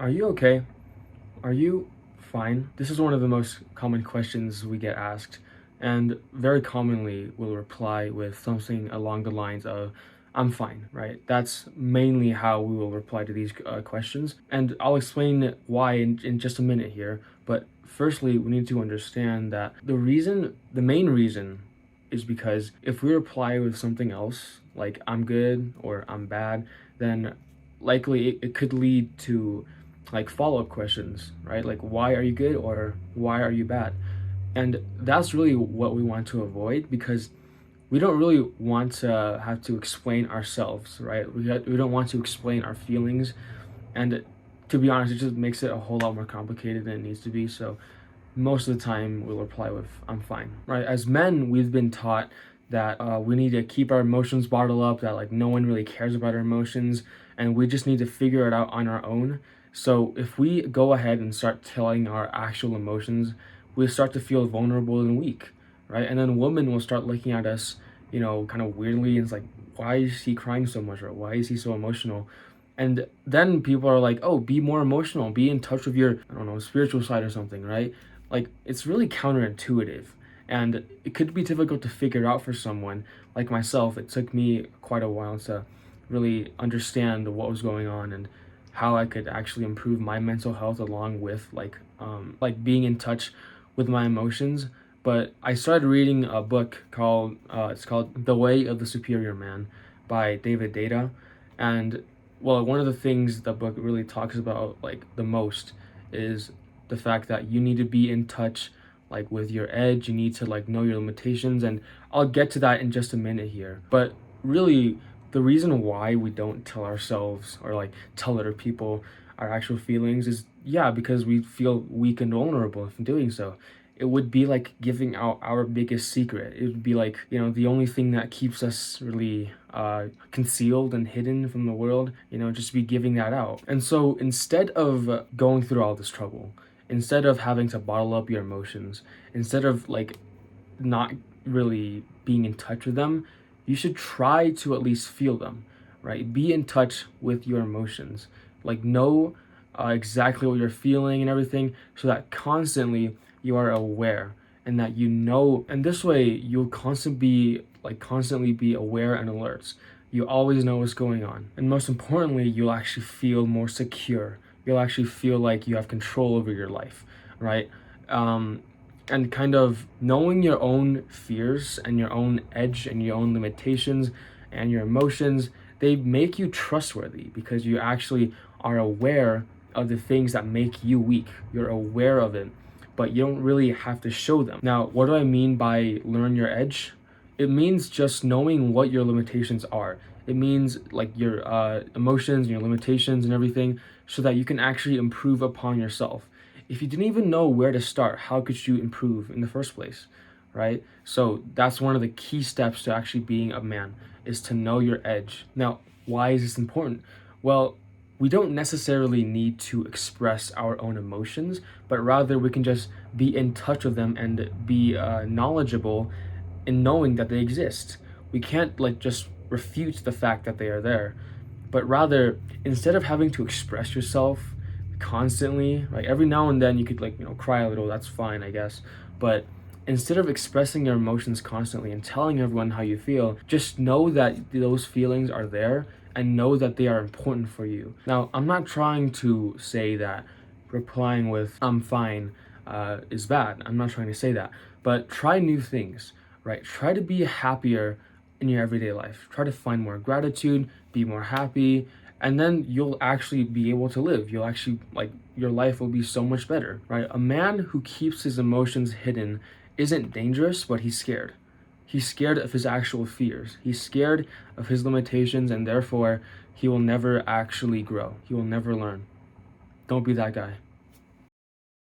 Are you okay? Are you fine? This is one of the most common questions we get asked, and very commonly we'll reply with something along the lines of, I'm fine, right? That's mainly how we will reply to these questions, and I'll explain why in just a minute here. But firstly, we need to understand that the main reason, is because if we reply with something else, like I'm good or I'm bad, then likely it could lead to like follow-up questions, right? Like, why are you good or why are you bad? And that's really what we want to avoid, because we don't really want to have to explain ourselves, right? We don't want to explain our feelings, and to be honest, it just makes it a whole lot more complicated than it needs to be. So most of the time we'll reply with, I'm fine, right? As men, we've been taught that we need to keep our emotions bottled up, that like no one really cares about our emotions, and we just need to figure it out on our own. So if we go ahead and start telling our actual emotions, we start to feel vulnerable and weak, right? And then women will start looking at us, kind of weirdly, and it's like, why is he crying so much, or why is he so emotional? And then people are like, oh, be more emotional, be in touch with your, I don't know, spiritual side or something, right? Like, it's really counterintuitive, and it could be difficult to figure out for someone like myself. It took me quite a while to really understand what was going on and how I could actually improve my mental health, along with like being in touch with my emotions. But I started reading a book called it's called The Way of the Superior Man by David Deida. And well, one of the things the book really talks about like the most is the fact that you need to be in touch like with your edge. You need to like know your limitations, and I'll get to that in just a minute here. But really, the reason why we don't tell ourselves or like tell other people our actual feelings is, yeah, because we feel weak and vulnerable in doing so. It would be like giving out our biggest secret. It would be like, the only thing that keeps us really concealed and hidden from the world, just be giving that out. And so instead of going through all this trouble, instead of having to bottle up your emotions, instead of like not really being in touch with them, you should try to at least feel them, right? Be in touch with your emotions. Like, know exactly what you're feeling and everything, so that constantly you are aware, and that and this way you'll constantly be aware and alert. You always know what's going on. And most importantly, you'll actually feel more secure. You'll actually feel like you have control over your life, right? And kind of knowing your own fears and your own edge and your own limitations and your emotions, they make you trustworthy, because you actually are aware of the things that make you weak. You're aware of it, but you don't really have to show them. Now, what do I mean by learn your edge? It means just knowing what your limitations are. It means like your emotions and your limitations and everything, so that you can actually improve upon yourself. If you didn't even know where to start, how could you improve in the first place, right? So that's one of the key steps to actually being a man, is to know your edge. Now, why is this important? Well, we don't necessarily need to express our own emotions, but rather we can just be in touch with them and be knowledgeable in knowing that they exist. We can't like just refute the fact that they are there, but rather, instead of having to express yourself constantly, like every now and then you could like, cry a little, that's fine, I guess. But instead of expressing your emotions constantly and telling everyone how you feel, just know that those feelings are there, and know that they are important for you. Now, I'm not trying to say that replying with I'm fine is bad. I'm not trying to say that. But try new things, right? Try to be happier in your everyday life. Try to find more gratitude, be more happy, and then you'll actually be able to live. You'll actually, like, your life will be so much better, right? A man who keeps his emotions hidden isn't dangerous, but he's scared. He's scared of his actual fears. He's scared of his limitations, and therefore he will never actually grow. He will never learn. Don't be that guy.